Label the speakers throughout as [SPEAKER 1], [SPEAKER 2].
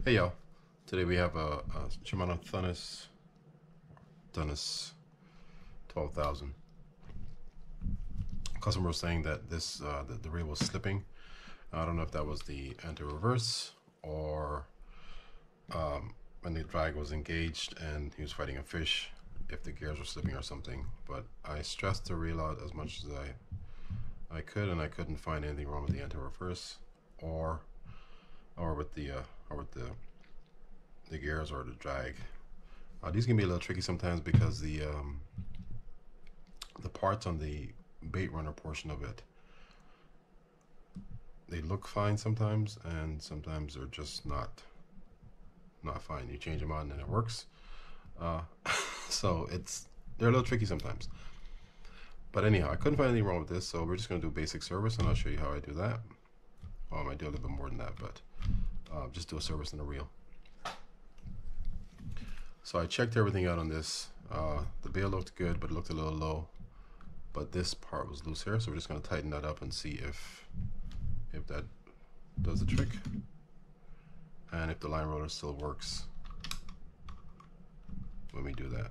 [SPEAKER 1] Hey y'all, today we have a Shimano Thunnus 12,000. Customer was saying that this the reel was slipping. I don't know if that was the anti-reverse or when the drag was engaged and he was fighting a fish, if the gears were slipping or something. But I stressed the reel out as much as I could, and I couldn't find anything wrong with the anti-reverse or with the gears or the drag. These can be a little tricky sometimes because the parts on the bait runner portion of it, they look fine sometimes, and sometimes they're just not fine. You change them on and it works. So they're a little tricky sometimes. But anyhow, I couldn't find anything wrong with this, so we're just going to do basic service, and I'll show you how I do that. I might do a little bit more than that, but just do a service in the reel. So I checked everything out on this. The bail looked good, but it looked a little low. But this part was loose here, so we're just going to tighten that up and see if that does the trick, and if the line roller still works when we do that.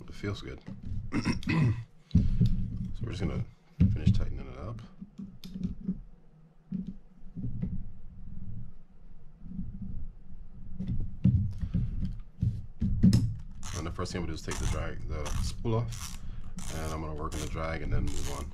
[SPEAKER 1] It feels good. So we're just gonna finish tightening it up. And the first thing I'm gonna do is take the spool off, and I'm gonna work on the drag and then move on.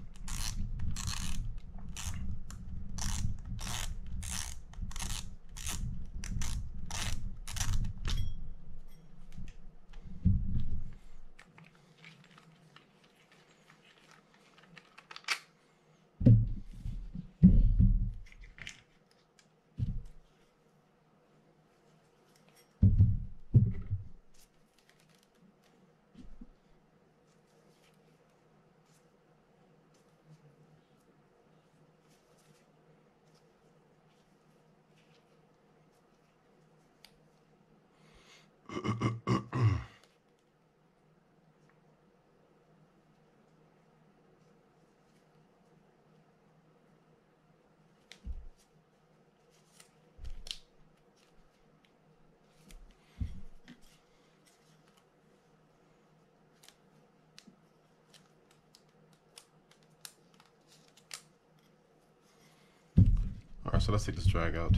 [SPEAKER 1] Alright, so let's take this drag out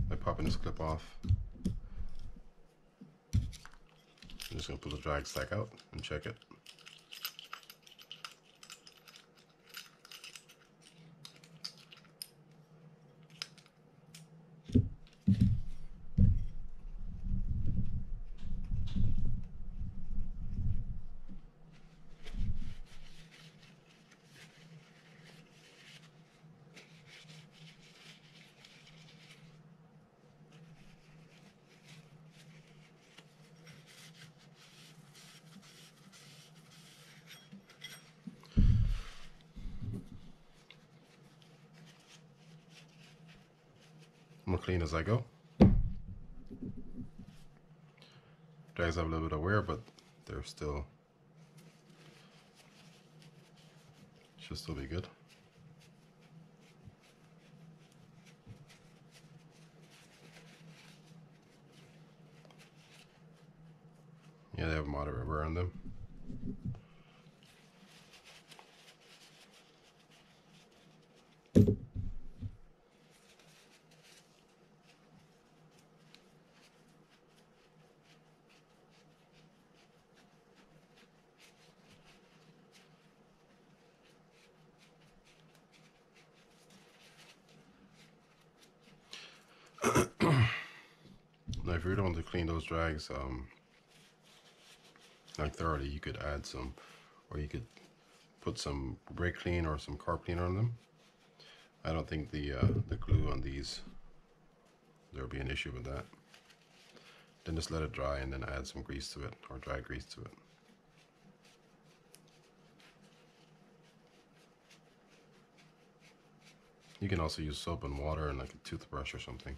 [SPEAKER 1] by popping this clip off. I'm just going to pull the drag stack out and check it. I'm gonna clean as I go. Drags have a little bit of wear, but they're still should still be good. Yeah, they have moderate wear on them. Now, if you really want to clean those drags like thoroughly, you could add some, or you could put some brake clean or some carb cleaner on them. I don't think the glue on these, there'll be an issue with that. Then just let it dry and then add some grease to it, or dry grease to it. You can also use soap and water and like a toothbrush or something.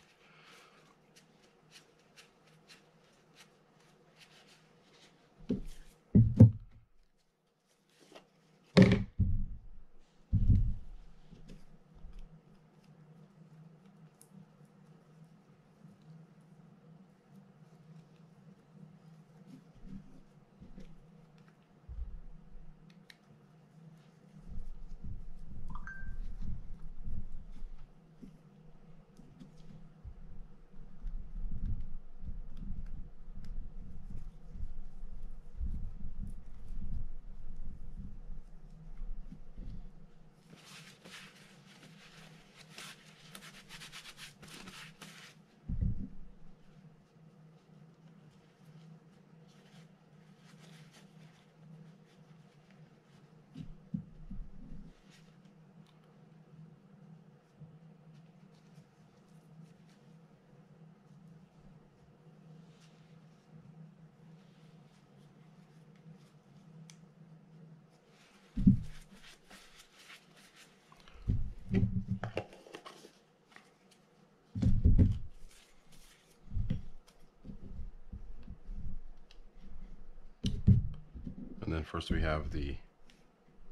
[SPEAKER 1] And then first we have the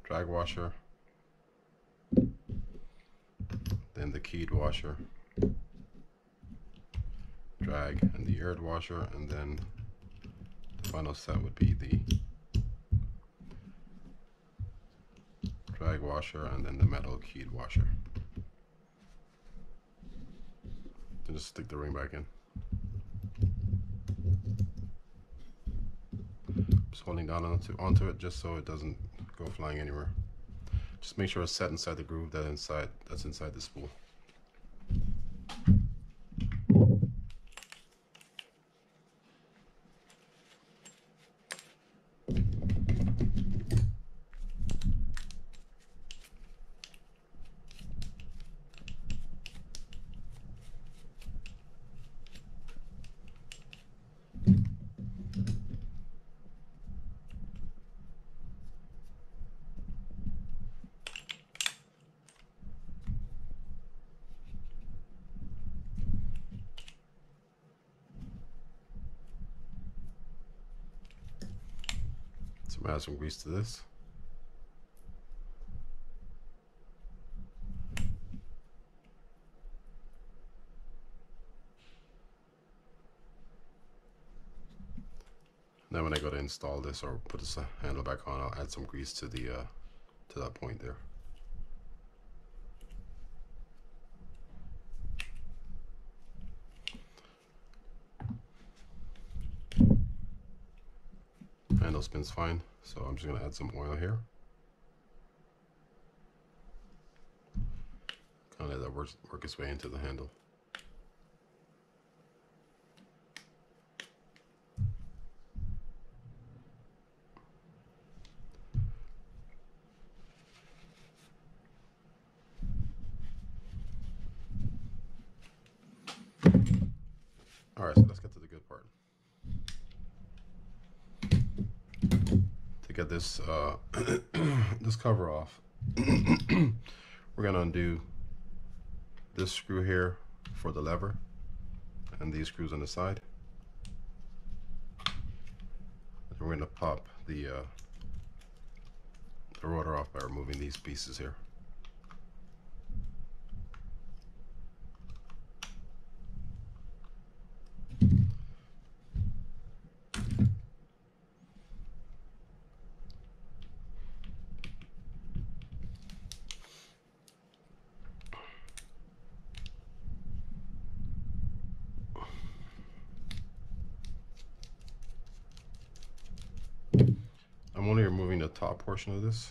[SPEAKER 1] drag washer, then the keyed washer, drag, and the aired washer, and then the final set would be the drag washer and then the metal keyed washer. And just stick the ring back in. Just holding down onto it just so it doesn't go flying anywhere. Just make sure it's set inside the groove that's inside the spool. So I'm gonna add some grease to this. Then when I go to install this or put this handle back on, I'll add some grease to the to that point there. Handle spins fine, so I'm just going to add some oil here. Kind of let that work its way into the handle. All right, so let's get to the good part. To get this this cover off, we're gonna undo this screw here for the lever and these screws on the side. And we're gonna pop the rotor off by removing these pieces here. I'm only removing the top portion of this.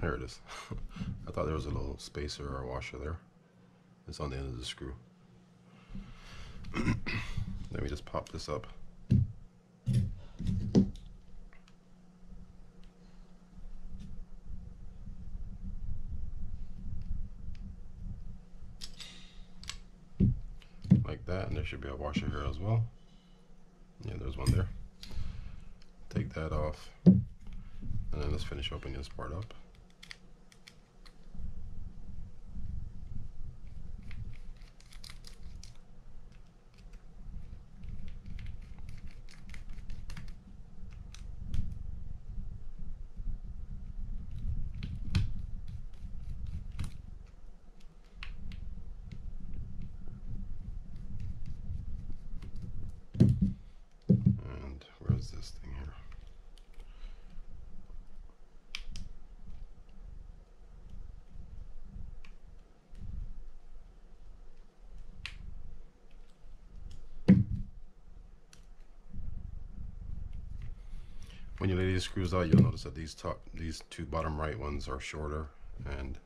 [SPEAKER 1] Here it is. I thought there was a little spacer or washer there. It's on the end of the screw. Let me just pop this up. like that, and there should be a washer here as well. Yeah, there's one there. Take that off, and then let's finish opening this part up. And where's this thing here? When you lay these screws out, you'll notice that these two bottom right ones are shorter and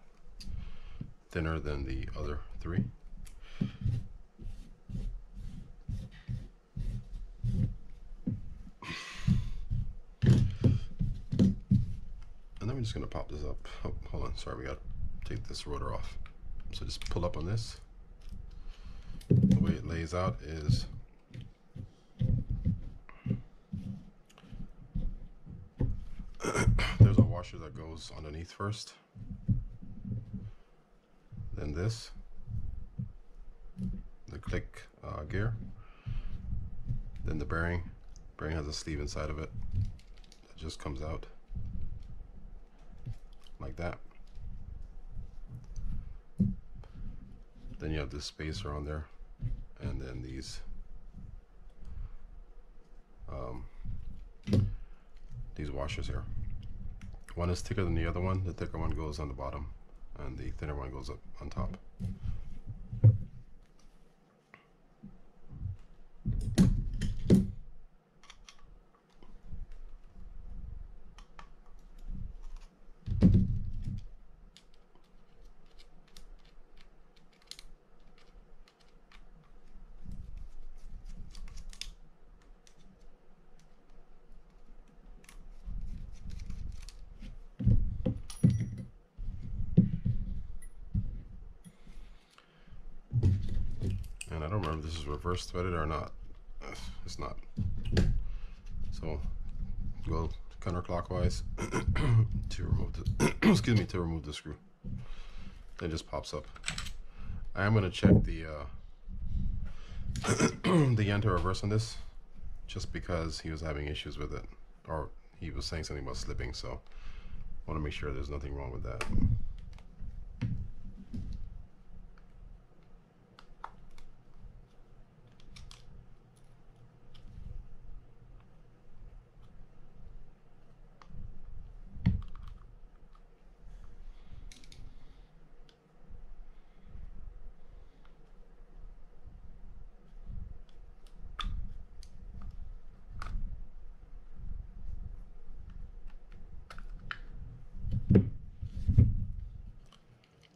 [SPEAKER 1] thinner than the other three. And then we're just going to pop this up. Oh, hold on, sorry, we got to take this rotor off. So just pull up on this. The way it lays out is there's a washer that goes underneath first, then this, the click gear, then the bearing. Bearing has a sleeve inside of it that just comes out like that. Then you have this spacer on there, and then these washers here. One is thicker than the other one. The thicker one goes on the bottom, and the thinner one goes up on top. And I don't remember if this is reverse threaded or not. It's not. So go counterclockwise to remove the excuse me, to remove the screw. It just pops up. I am going to check the the anti-reverse on this, just because he was having issues with it, or he was saying something about slipping, so I want to make sure there's nothing wrong with that.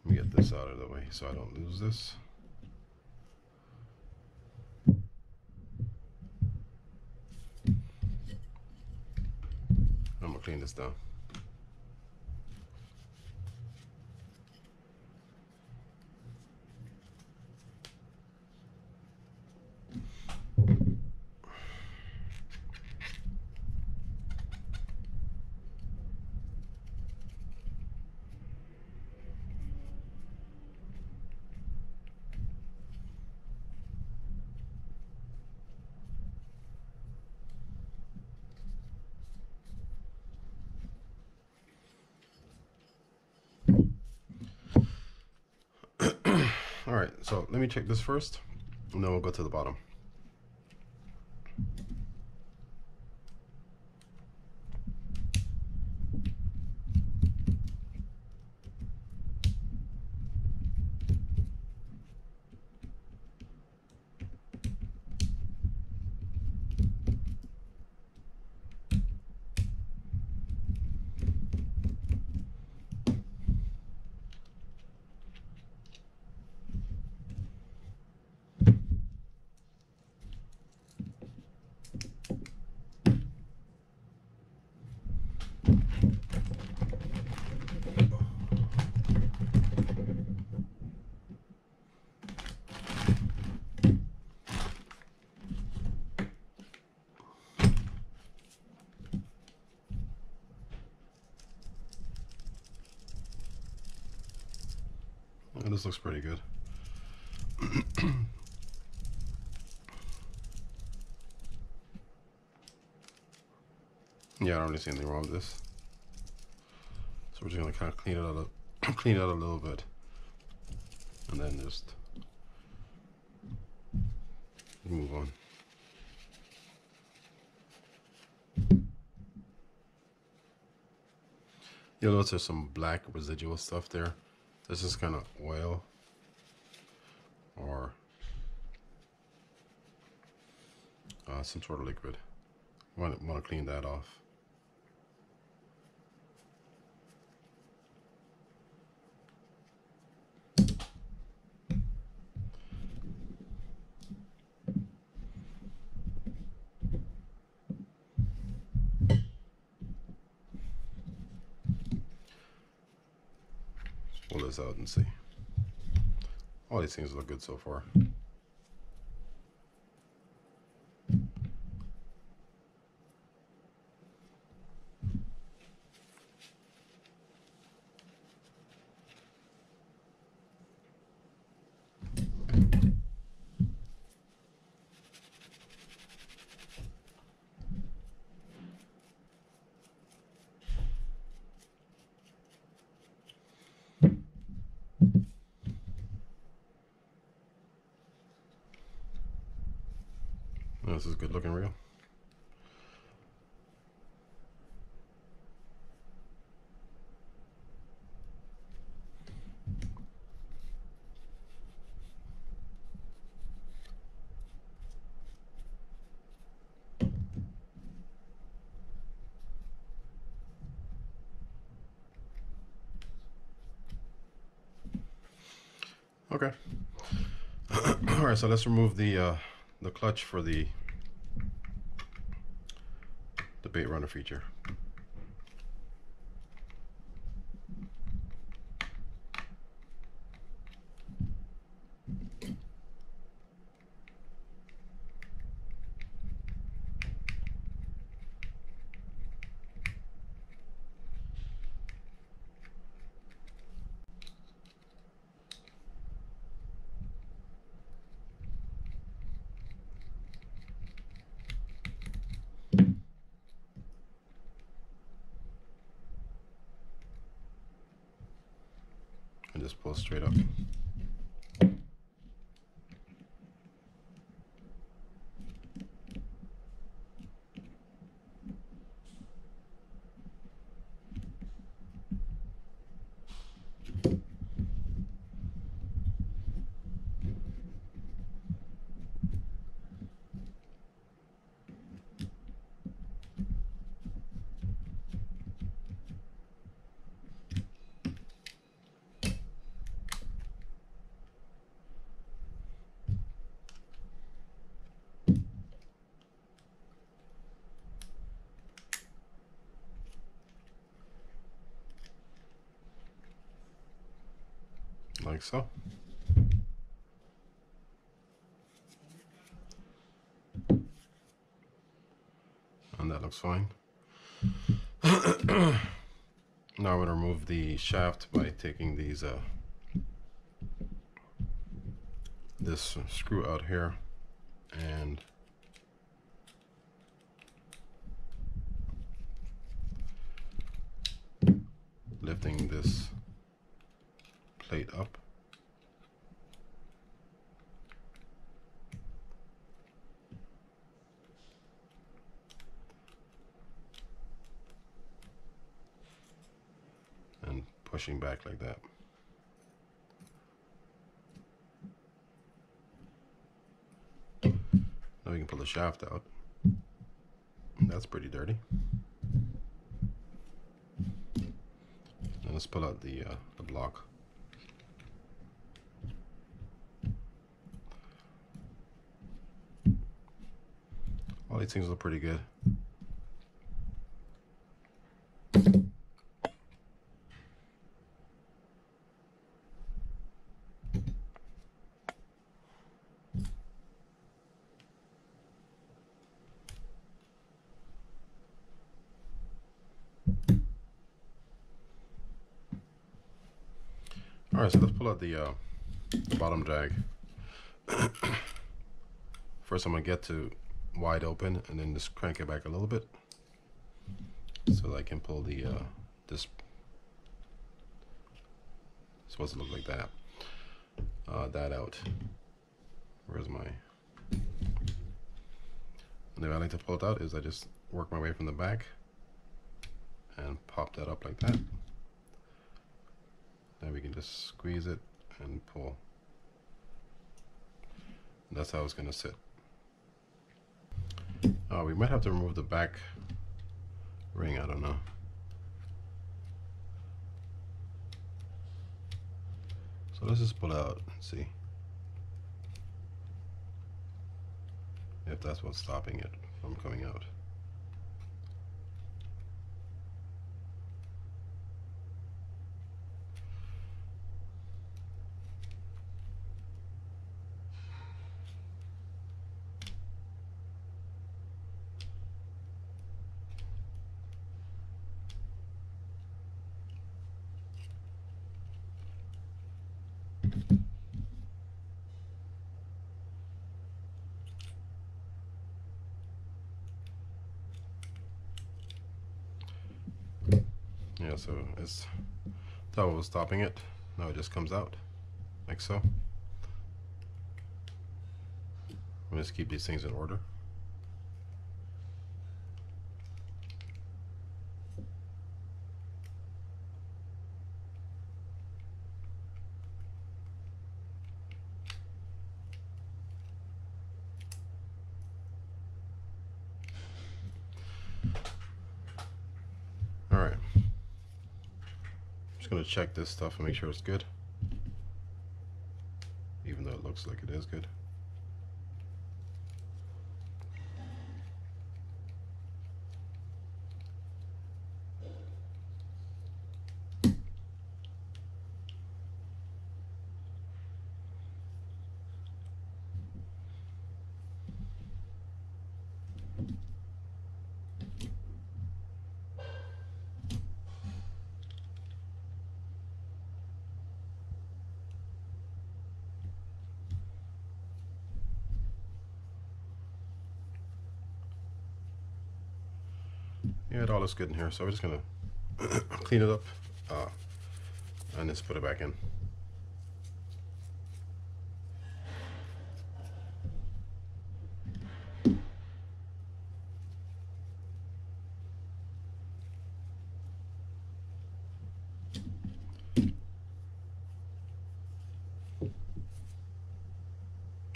[SPEAKER 1] Let me get this out of the way so I don't lose this. I'm gonna clean this down. All right, so let me check this first, and then we'll go to the bottom. this looks pretty good. Yeah, I don't really see anything wrong with this. So we're just gonna kind of clean it out clean it out a little bit, and then just move on. You'll notice there's some black residual stuff there. This is kind of oil or some sort of liquid. Want to clean that off. Pull this out and see. All these things look good so far. This is a good looking reel. Okay. All right, so let's remove the clutch for the bait runner feature. And just pull straight up. Like so. And that looks fine. Now I'm going to remove the shaft by taking these this screw out here and lifting this plate up. And pushing back like that. Now we can pull the shaft out. That's pretty dirty. And let's pull out the block. All these things look pretty good. All right, so let's pull out the the bottom drag. First I'm going to get to wide open and then just crank it back a little bit so that I can pull the this. It's supposed to look like that. That out. Where's my? And the way I like to pull it out is I just work my way from the back and pop that up like that. Then we can just squeeze it and pull. And that's how it's going to sit. We might have to remove the back ring, I don't know. So let's just pull it out and see if that's what's stopping it from coming out. Yeah, so it's that was stopping it. Now it just comes out like so. Let's keep these things in order. All right. Just gonna check this stuff and make sure it's good, even though it looks like it is good. Yeah, it all looks good in here, so we're just gonna clean it up and just put it back in.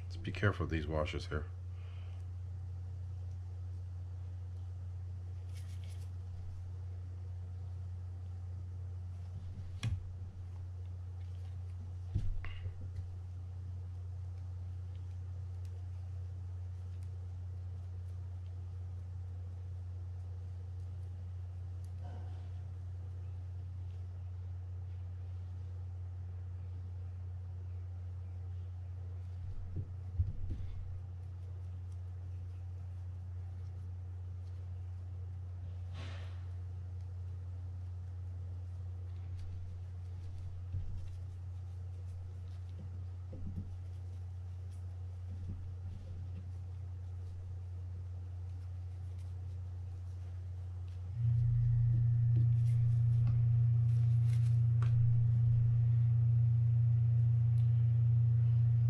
[SPEAKER 1] Just be careful of these washers here.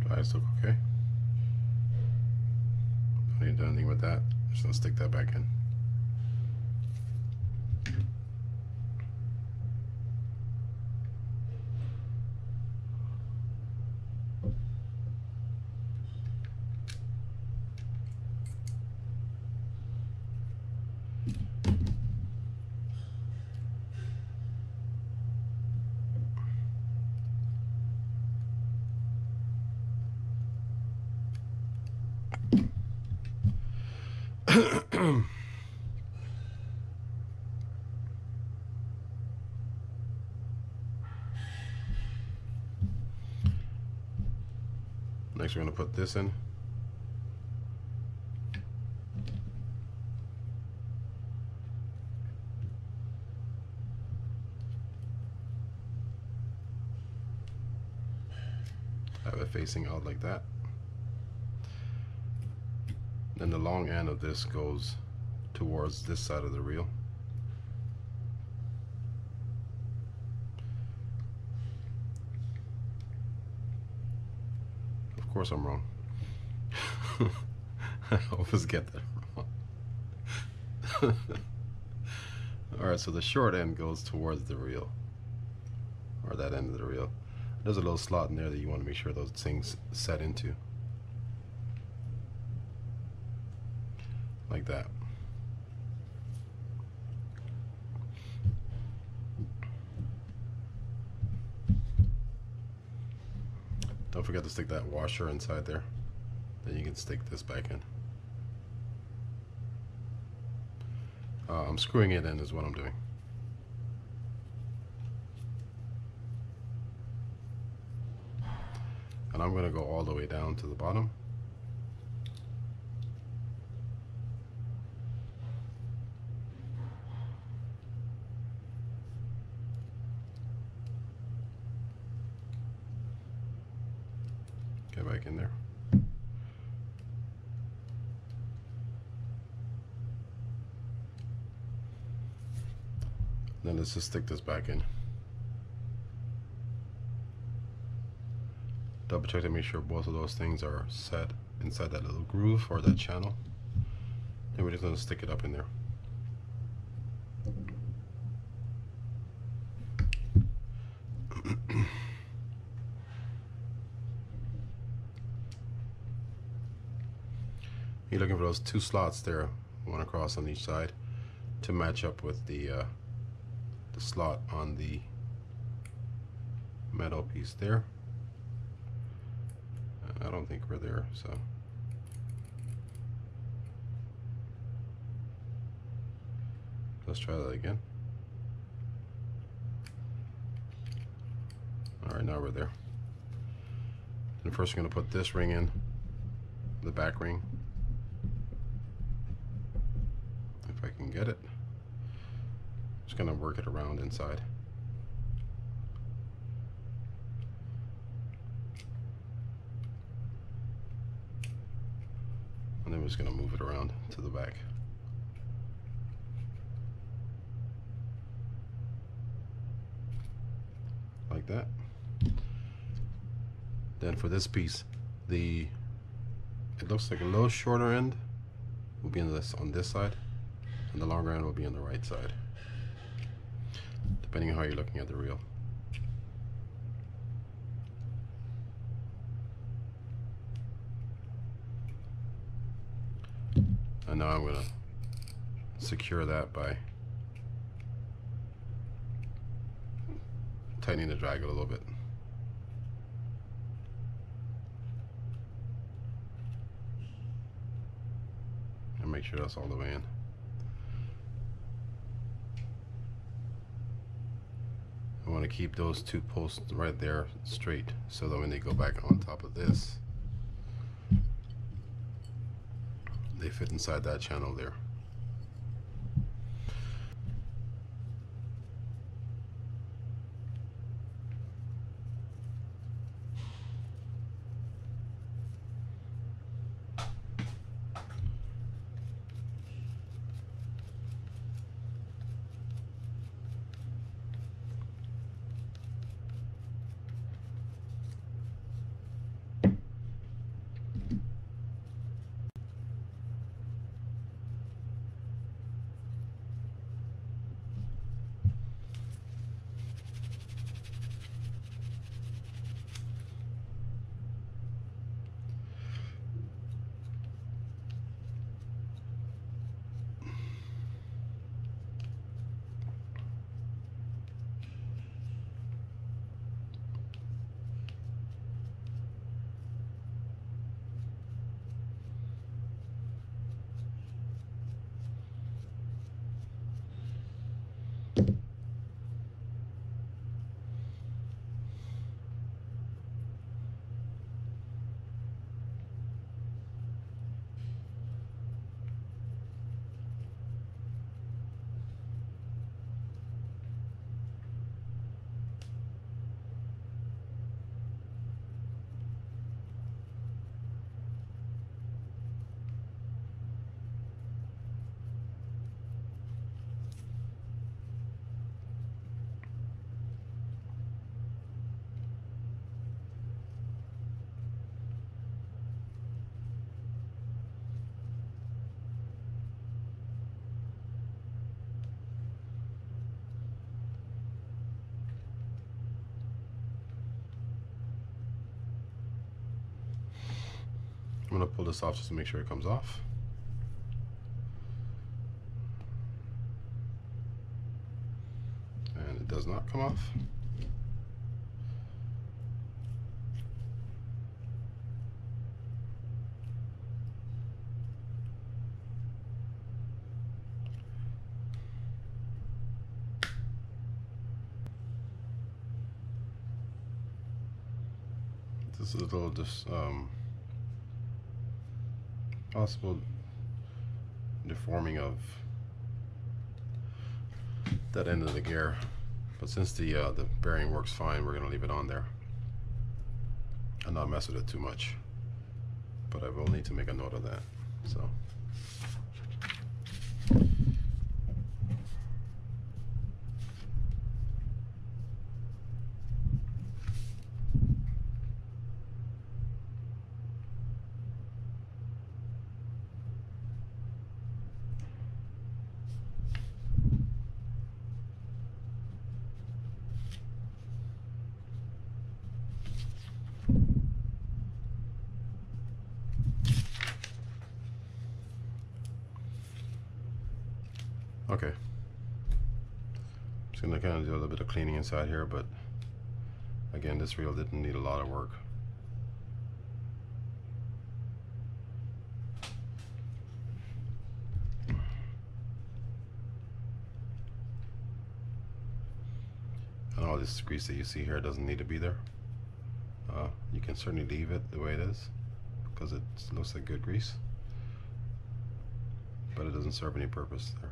[SPEAKER 1] Dries look okay. Don't need to do anything with that. Just gonna stick that back in. Next we're going to put this in. it facing out like that. Then the long end of this goes towards this side of the reel. Of course I'm wrong. I always get that wrong. Alright, so the short end goes towards the reel, or that end of the reel. There's a little slot in there that you want to make sure those things set into. Like that. Don't forget to stick that washer inside there. Then you can stick this back in. I'm screwing it in is what I'm doing. And I'm going to go all the way down to the bottom. Get back in there. Then let's just stick this back in. Double check to make sure both of those things are set inside that little groove or that channel. Then we're just going to stick it up in there. You're looking for those two slots there, one across on each side, to match up with the slot on the metal piece there. I don't think we're there, so let's try that again. Alright, now we're there. And first we're going to put this ring in, the back ring, if I can get it. Just going to work it around inside. And then we're just going to move it around to the back. Like that. Then for this piece, it looks like a little shorter end will be on this side, and the longer end will be on the right side, depending on how you're looking at the reel. And now I'm going to secure that by tightening the drag a little bit. And make sure that's all the way in. I want to keep those two posts right there straight, so that when they go back on top of this, they fit inside that channel there. I'm going to pull this off just to make sure it comes off. And it does not come off. This is a little possible deforming of that end of the gear, but since the bearing works fine, we're gonna leave it on there and not mess with it too much. But I will need to make a note of that. So. Okay, just gonna kind of do a little bit of cleaning inside here, but again, this reel didn't need a lot of work. And all this grease that you see here doesn't need to be there. You can certainly leave it the way it is because it looks like good grease, but it doesn't serve any purpose there.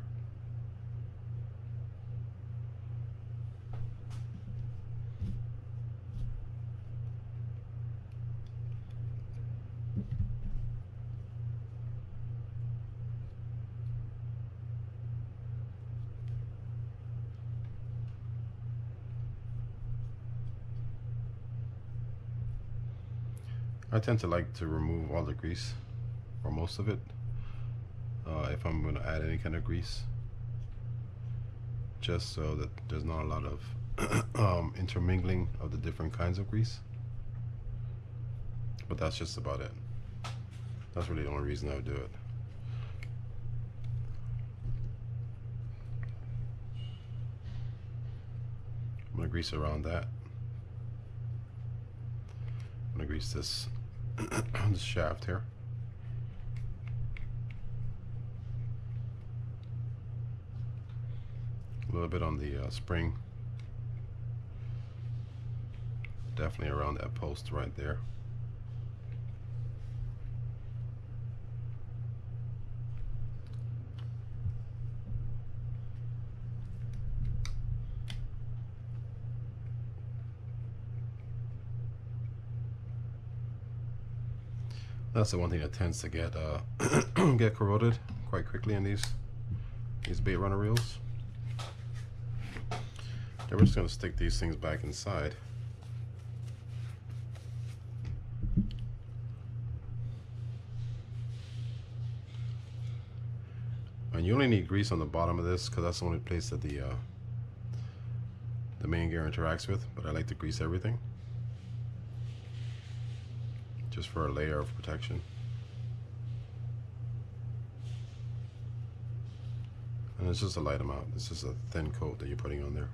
[SPEAKER 1] I tend to like to remove all the grease, or most of it, if I'm going to add any kind of grease, just so that there's not a lot of intermingling of the different kinds of grease. But that's just about it. That's really the only reason I would do it. I'm going to grease around that. I'm going to grease this this shaft here. A little bit on the spring. Definitely around that post right there. That's the one thing that tends to get get corroded quite quickly in these bait runner reels. Then we're just going to stick these things back inside. And you only need grease on the bottom of this because that's the only place that the main gear interacts with, but I like to grease everything, just for a layer of protection. And it's just a light amount. It's just a thin coat that you're putting on there.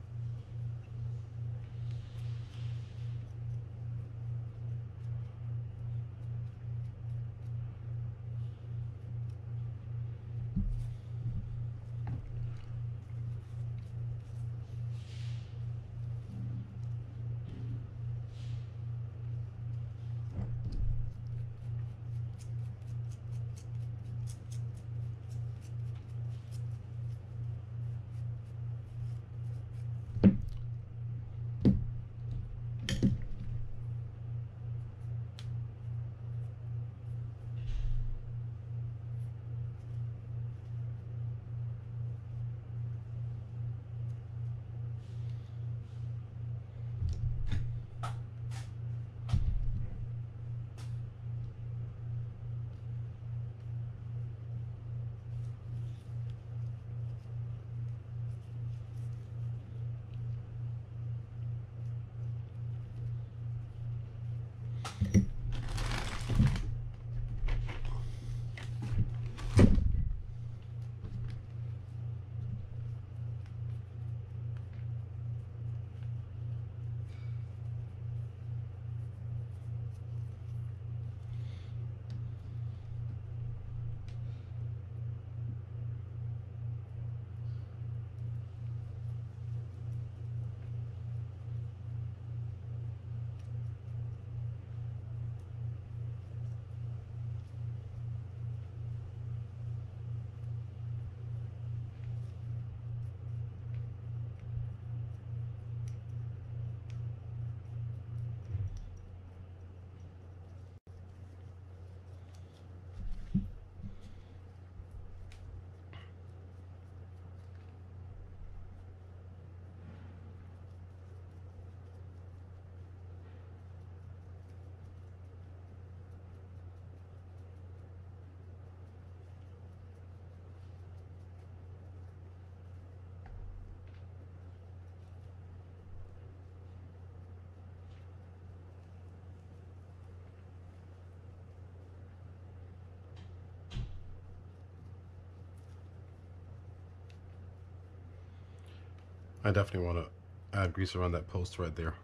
[SPEAKER 1] I definitely want to add grease around that post right there.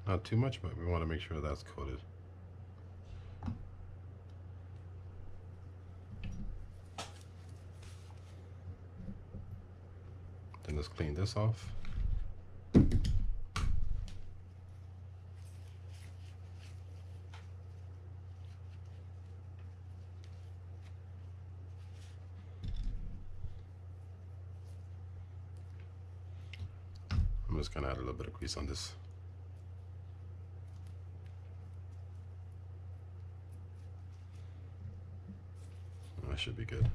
[SPEAKER 1] Not too much, but we want to make sure that's coated. Then let's clean this off. I'm just gonna add a little bit of grease on this. That should be good.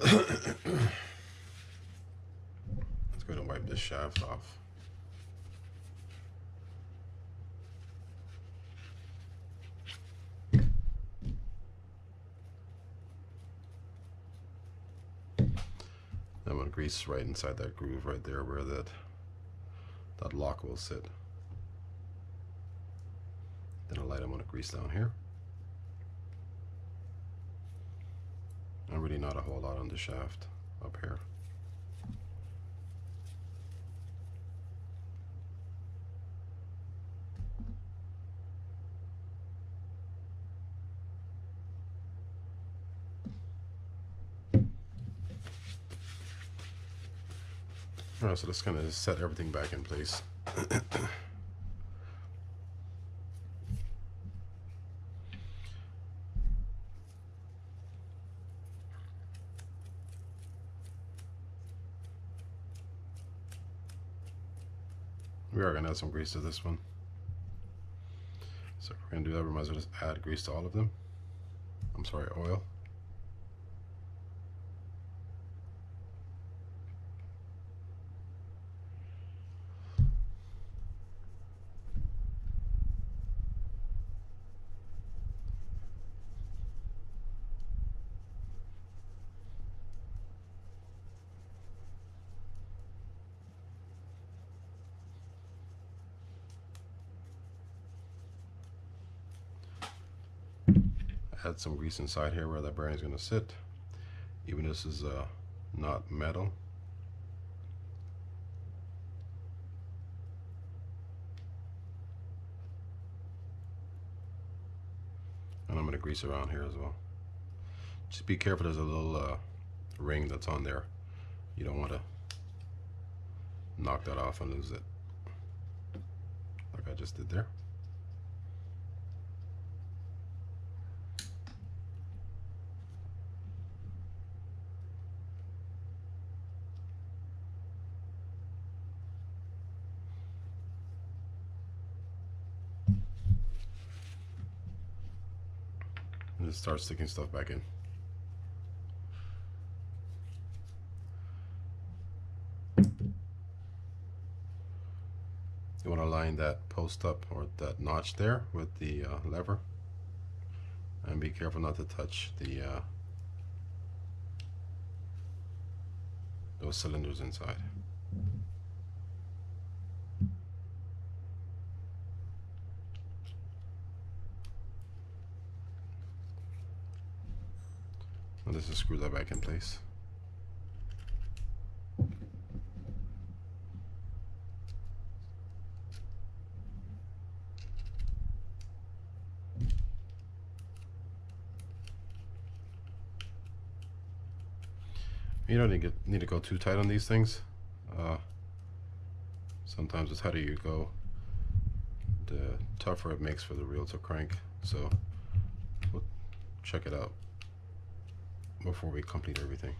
[SPEAKER 1] Let's go ahead and wipe this shaft off. I'm gonna grease right inside that groove right there where that lock will sit. Then a light I'm gonna grease down here. And really not a whole lot on the shaft up here. Alright, so let's kind of set everything back in place. We are going to add some grease to this one. So if we're going to do that, we might as well just add grease to all of them. I'm sorry, oil. Add some grease inside here where that bearing is going to sit. Even this is not metal. And I'm going to grease around here as well. Just be careful, there's a little ring that's on there. You don't want to knock that off and lose it, like I just did there. And just start sticking stuff back in. You want to line that post up, or that notch there, with the lever, and be careful not to touch the those cylinders inside. And let's just screw that back in place. You don't need to go too tight on these things. Sometimes the tighter you go, the tougher it makes for the reel to crank. So we'll check it out before we complete everything.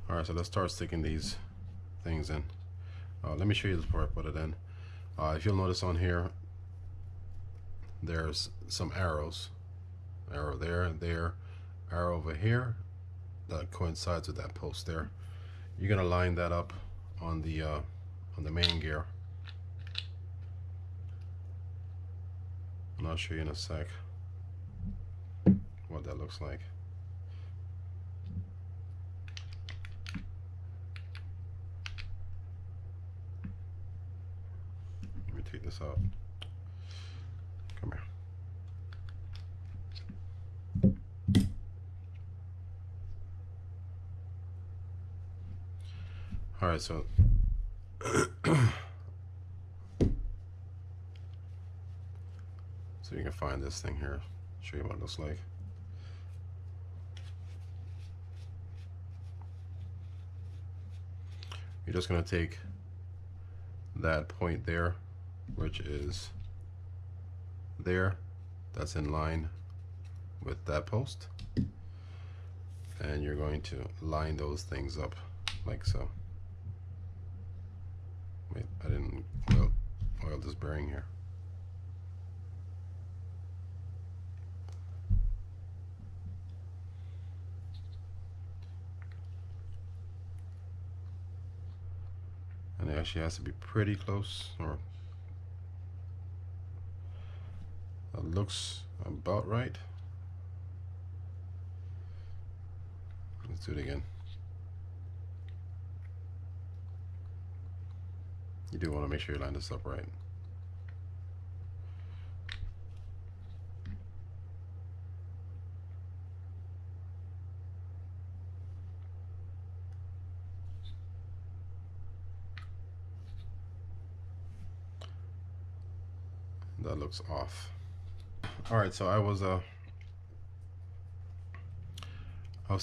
[SPEAKER 1] Alright, so let's start sticking these things in. Let me show you this before I put it in. If you'll notice on here, there's some arrows. Arrow there, arrow over here, that coincides with that post there. You're gonna line that up on the main gear, and I'll show you in a sec what that looks like. this out. Come here. All right, so so you can find this thing here. Show you what it looks like. You're just going to take that point there, which is there, that's in line with that post, and you're going to line those things up like so. Wait, I didn't oil this bearing here. And it actually has to be pretty close, or that looks about right. Let's do it again. You do want to make sure you line this up right. That looks off. All right, so I was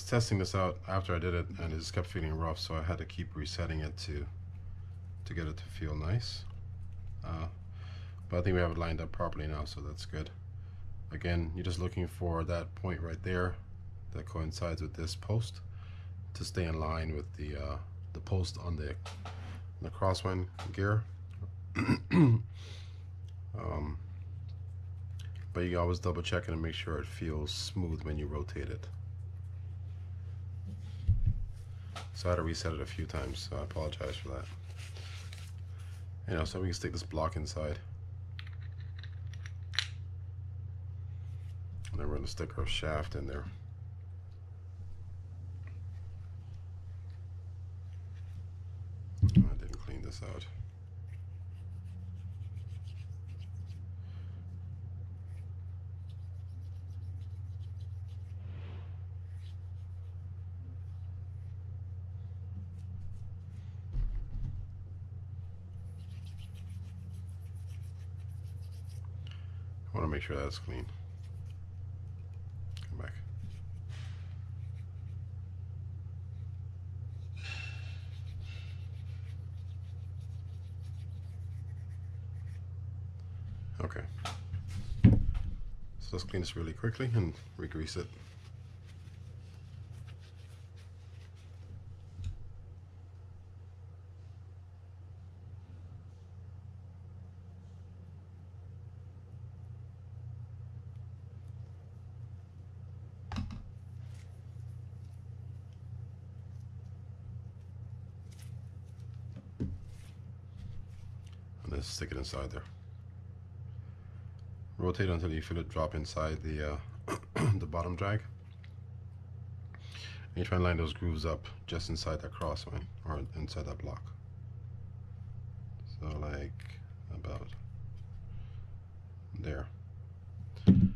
[SPEAKER 1] testing this out after I did it, and it just kept feeling rough, so I had to keep resetting it to get it to feel nice. But I think we have it lined up properly now, so that's good. Again, you're just looking for that point right there that coincides with this post to stay in line with the post on the crosswind gear. But you always double check it and make sure it feels smooth when you rotate it. So I had to reset it a few times, so I apologize for that. You know, so we can stick this block inside. And then we're going to stick our shaft in there. I didn't clean this out. I want to make sure that's clean. Come back. Okay. So let's clean this really quickly and re-grease it. And then stick it inside there. Rotate until you feel it drop inside the the bottom drag. And you try and line those grooves up just inside that crosswind, or inside that block. So like about there. Then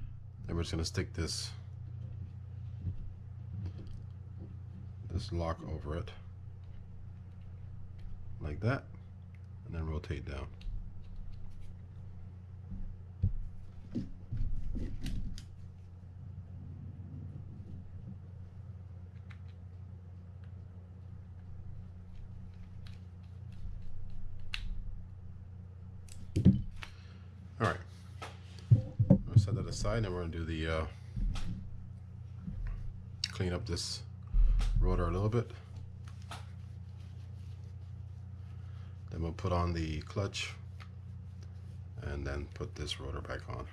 [SPEAKER 1] we're just gonna stick this lock over it like that, and then rotate down. All right, we'll set that aside, and we're going to do the clean up this rotor a little bit. Then we'll put on the clutch and then put this rotor back on.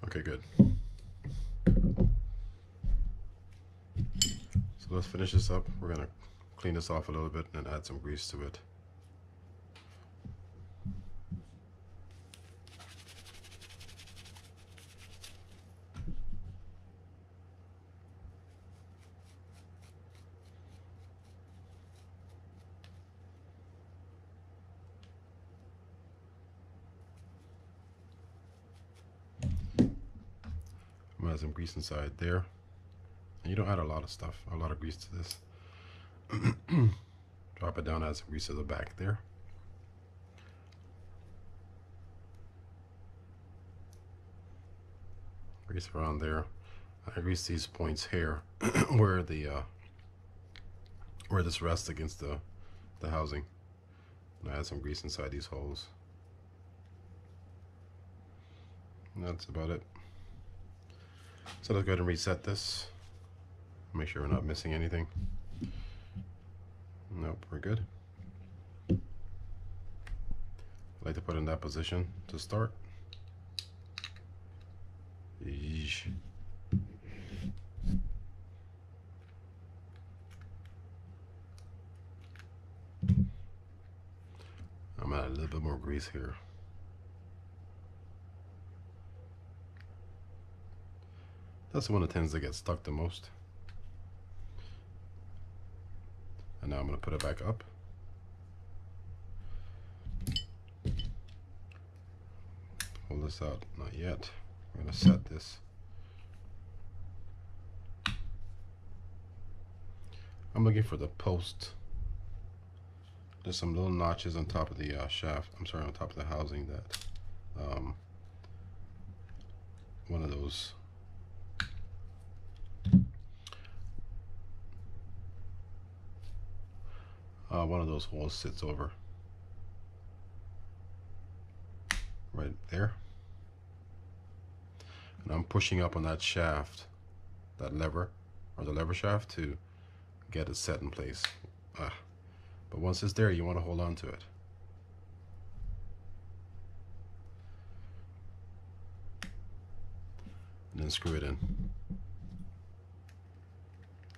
[SPEAKER 1] Okay, good. So let's finish this up. We're gonna clean this off a little bit and add some grease to it. I'm gonna add some grease inside there. And you don't add a lot of grease to this. Drop it down, add some grease to the back there. Grease around there. I grease these points here where this rests against the housing. And I add some grease inside these holes. And that's about it. So let's go ahead and reset this. Make sure we're not missing anything. Nope, we're good. I like to put it in that position to start. Yeesh. I'm gonna add a little bit more grease here. That's the one that tends to get stuck the most. And now I'm going to put it back up. Pull this out. Not yet. We're going to set this. I'm looking for the post. There's some little notches on top of the shaft. I'm sorry, on top of the housing that one of those holes sits over. Right there. And I'm pushing up on that shaft, that lever, or the lever shaft, to get it set in place. But once it's there, you want to hold on to it. And then screw it in,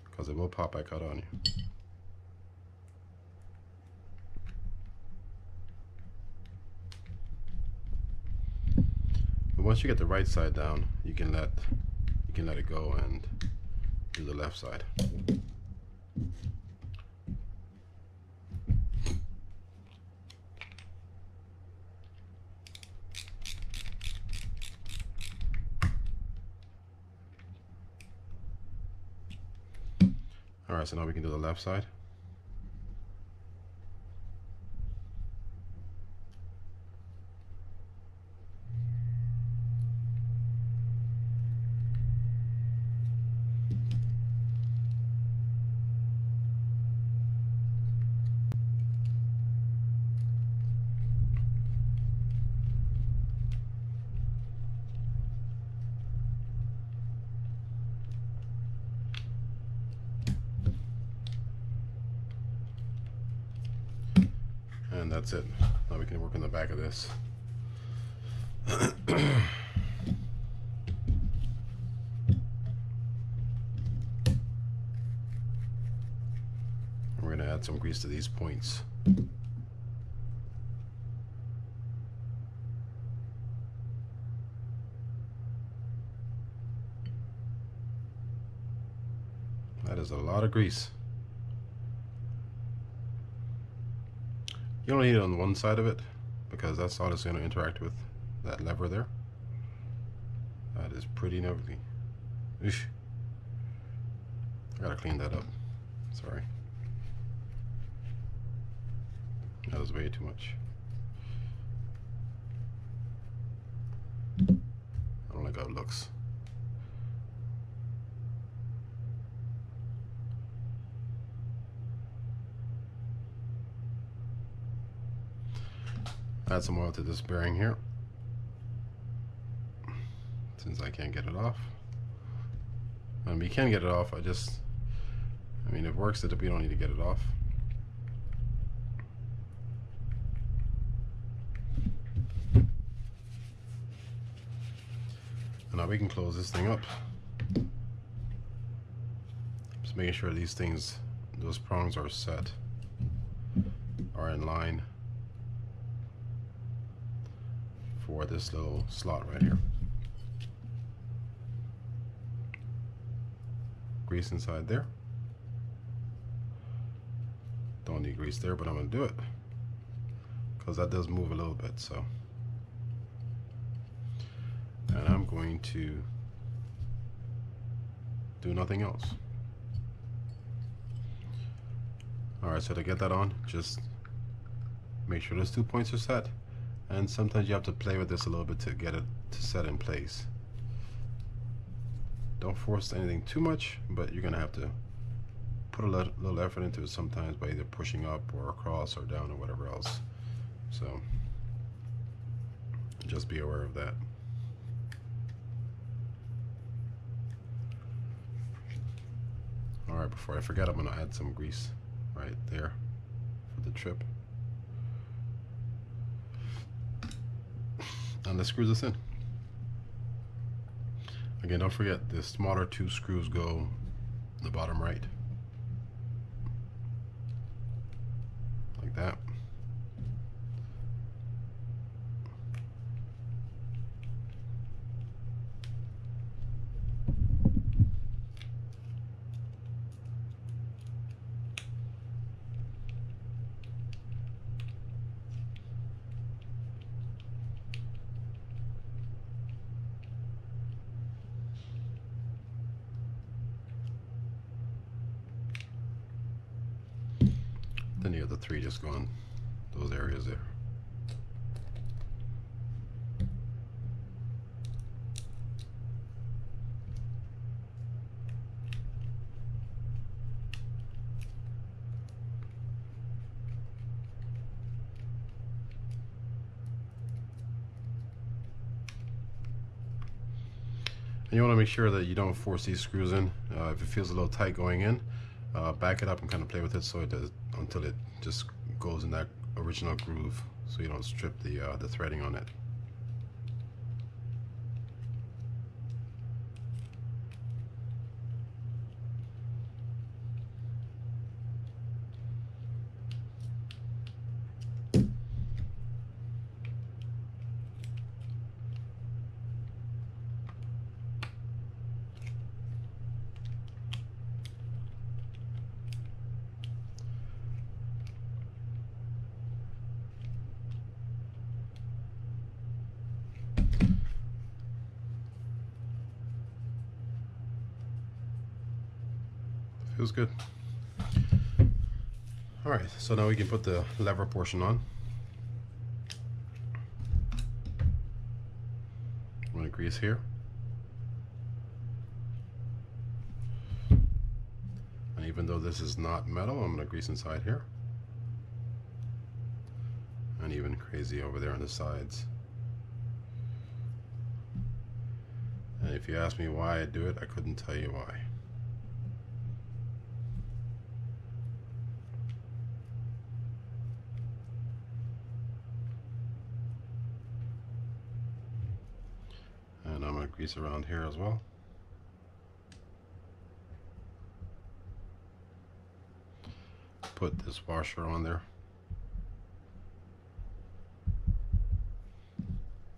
[SPEAKER 1] because it will pop back out on you. But once you get the right side down, you can let it go and do the left side. All right, so now we can do the left side. And that's it. Now we can work on the back of this. We're going to add some grease to these points. That is a lot of grease. You don't need it on one side of it, because that's all it's going to interact with, that lever there. That is pretty ugly. Eesh. I gotta clean that up. Sorry. That was way too much. I don't like how it looks. Add some oil to this bearing here, since I can't get it off. You can get it off, I mean, it works that we don't need to get it off. And now we can close this thing up. Just making sure these things, those prongs are set, are in line for this little slot right here. Grease inside there. Don't need grease there, but I'm going to do it because that does move a little bit. So, and I'm going to do nothing else. Alright, so to get that on, just make sure those 2 points are set, and sometimes you have to play with this a little bit to get it to set in place. Don't force anything too much, but you're gonna have to put a little effort into it sometimes by either pushing up or across or down or whatever else. So just be aware of that. Alright, before I forget, I'm gonna add some grease right there for the trip. And let's screw this in. Again, don't forget the smaller 2 screws go the bottom right, like that. Then the other 3 just go in those areas there. And you want to make sure that you don't force these screws in. If it feels a little tight going in, back it up and kind of play with it so it does, until it just goes in that original groove, so you don't strip the threading on it. Feels good. Alright, so now we can put the lever portion on. I'm going to grease here. And even though this is not metal, I'm going to grease inside here. And even crazy over there on the sides. And if you ask me why I do it, I couldn't tell you why. And I'm going to grease around here as well. Put this washer on there.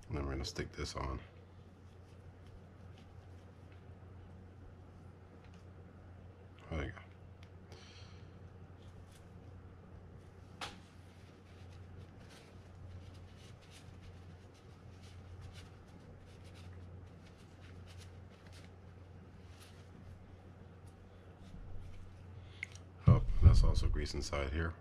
[SPEAKER 1] And then we're going to stick this on. There you go. Oh, that's also grease inside here.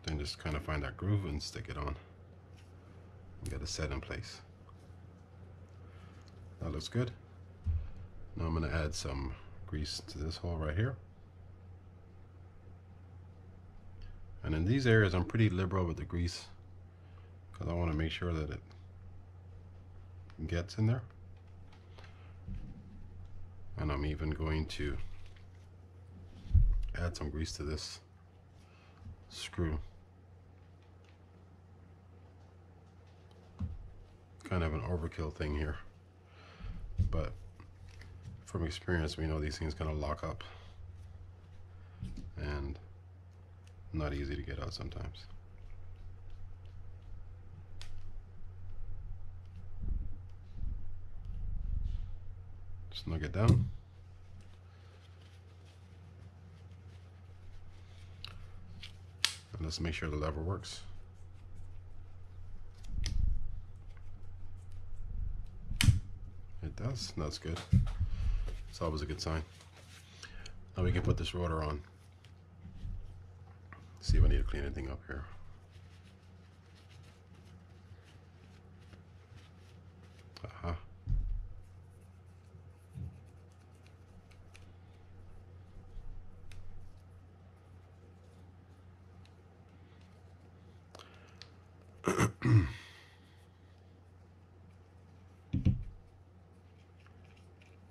[SPEAKER 1] Then just kind of find that groove and stick it on. Get it set in place. That looks good. Now I'm going to add some grease to this hole right here. And in these areas I'm pretty liberal with the grease because I want to make sure that it gets in there. And I'm even going to add some grease to this screw. Kind of an overkill thing here, but from experience we know these things kind of lock up and not easy to get out sometimes. Snug it down. And let's make sure the lever works. It does. That's good. It's always a good sign. Now we can put this rotor on. See if I need to clean anything up here. Aha.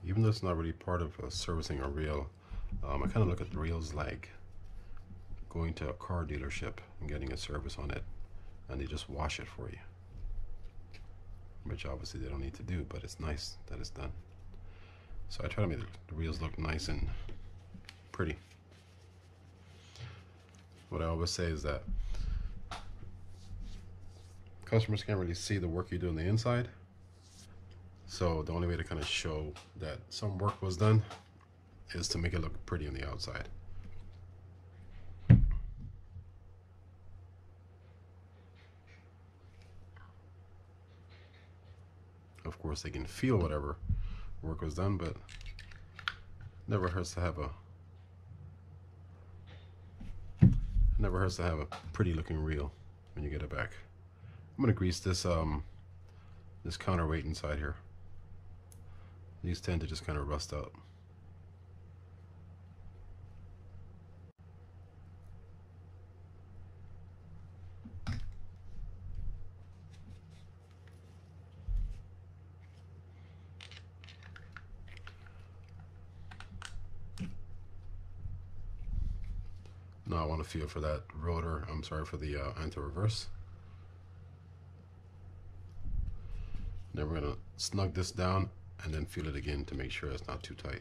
[SPEAKER 1] Even though it's not really part of servicing a reel, I kind of look at the reels like going to a car dealership and getting a service on it, and they just wash it for you, which obviously they don't need to do, but it's nice that it's done. So I try to make the reels look nice and pretty. What I always say is that customers can't really see the work you do on the inside, so the only way to kind of show that some work was done is to make it look pretty on the outside. Of course they can feel whatever work was done, but never hurts to have a pretty looking reel when you get it back. I'm gonna grease this this counterweight inside here. These tend to just kind of rust out. Now I want to feel for that rotor, I'm sorry, for the anti-reverse. Then we're going to snug this down and then feel it again to make sure it's not too tight.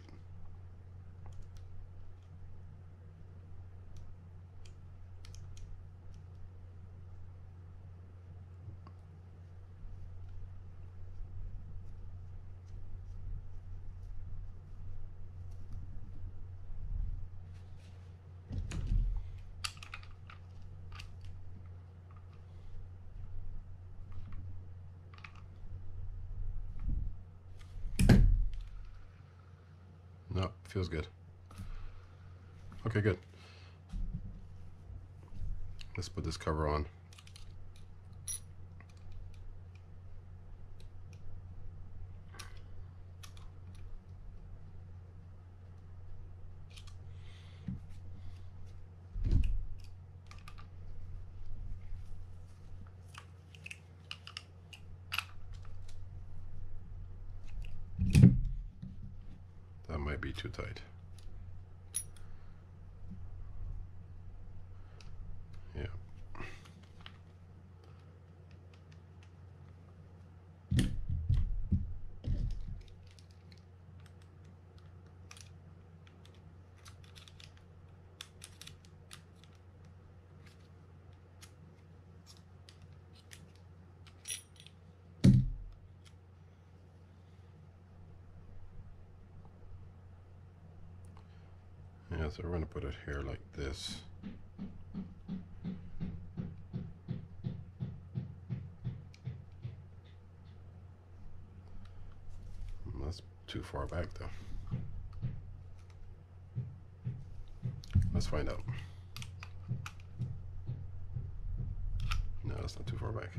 [SPEAKER 1] No, feels good. Okay, good. Let's put this cover on. That might be too tight. Yeah. Yeah, so we're going to put it here like this. That's too far back though. Let's find out. No, that's not too far back.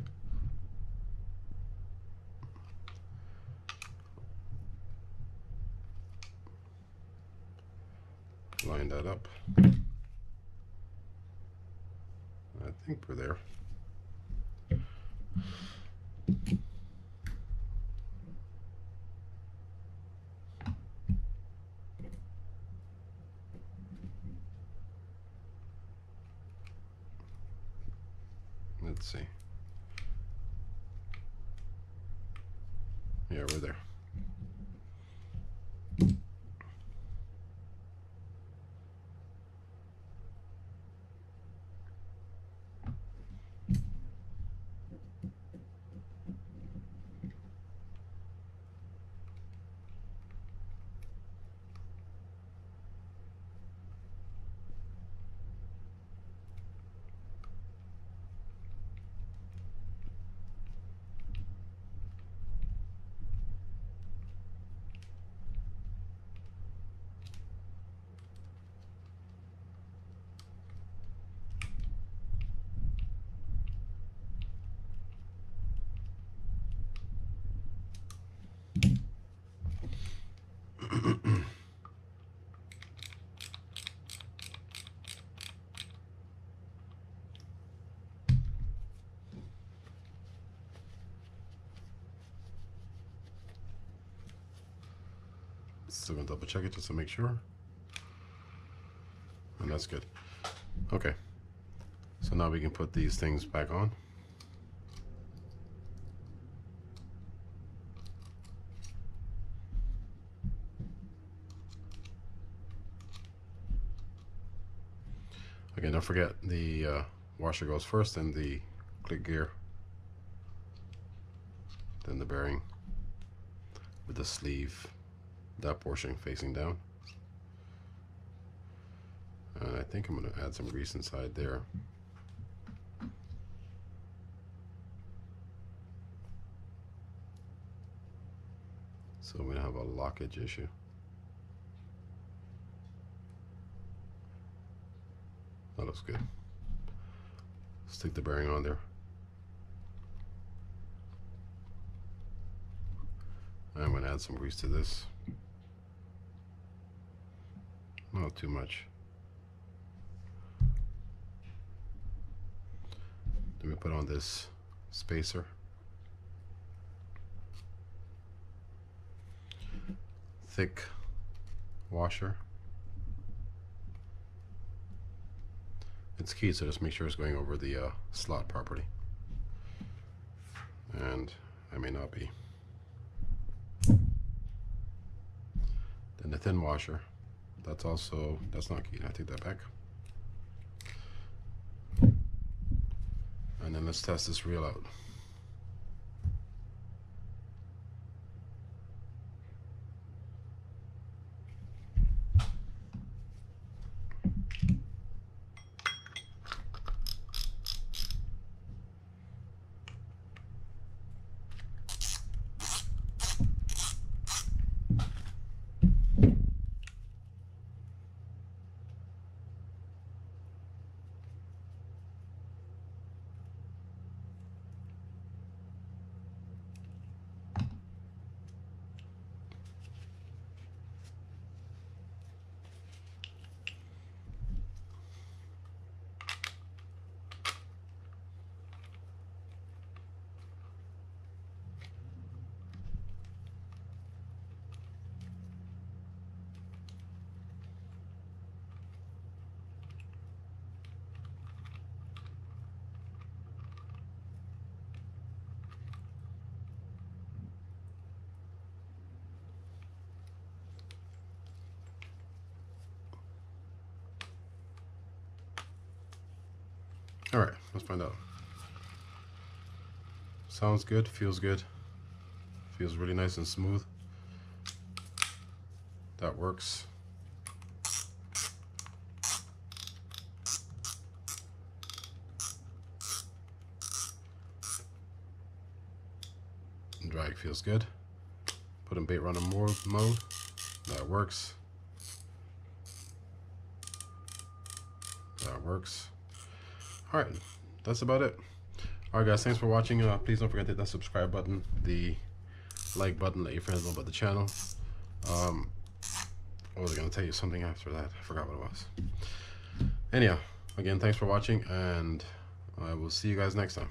[SPEAKER 1] line that up. I think we're there. Let's see. Yeah, we're there. Still gonna double check it just to make sure. And that's good. Okay. So now we can put these things back on. Okay, don't forget the washer goes first, and the click gear, then the bearing with the sleeve, that portion facing down. And I think I'm going to add some grease inside there. So we don't have a lockage issue. That looks good. Stick the bearing on there. I'm going to add some grease to this. Not too much. Then we put on this spacer. Thick washer. It's key, so just make sure it's going over the slot properly. And I may not be. Then the thin washer. That's not key. I take that back. And then let's test this reel out. All right, let's find out. Sounds good, feels good. Feels really nice and smooth. That works. Drag feels good. Put in bait runner mode. That works. That works. All right, that's about it. All right, guys, thanks for watching. Please don't forget to hit that subscribe button, the like button, let your friends know about the channel. I was gonna tell you something after that. I forgot what it was. Anyhow, again, thanks for watching, and I will see you guys next time.